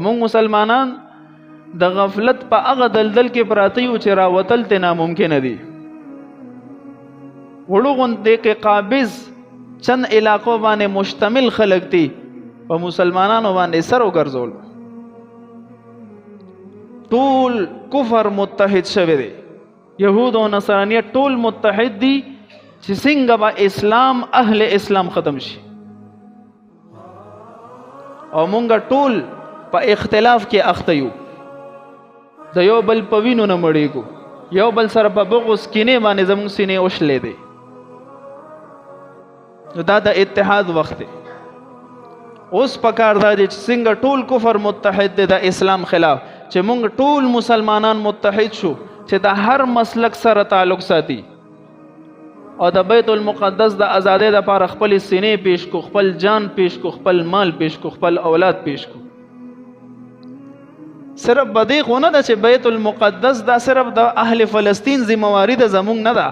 مونږ مسلمانان د غفلت په هغه دلدل کې پراته یو چې راوتل ته ناممکن دي. وړو غوندې کې قابض چند علاقو باندې مشتمل خلق دي، په مسلمانانو باندې سر وګرځول، ټول کفر متحد شوی دی. یهود او نصرانیت ټول متحد دي چې څنګه به اسلام اهل اسلام ختم شي، او مونږ ټول په اختلاف کې اخته یو، د یو بل په وینو نه مړېږو، یو بل سره په بغض کینې باندې زموږ سینې وشلې دی. نو دا د اتحاد وخت دی. اوس پکار دا دی چې څنګه ټول کفر متحد دی د اسلام خلاف، چې مونږ ټول مسلمانان متحد شو چې د هر مسلک سره تعلق ساتي، او د بیت المقدس د آزادۍ لپاره خپل سینې پیش کو، خپل جان پیش کو، خپل مال پیش کو، خپل اولاد پیش کو. صرف بدې خو نه ده چې بیت المقدس دا صرف د اهل فلسطین ذمہواری ده، زمونږ نه ده.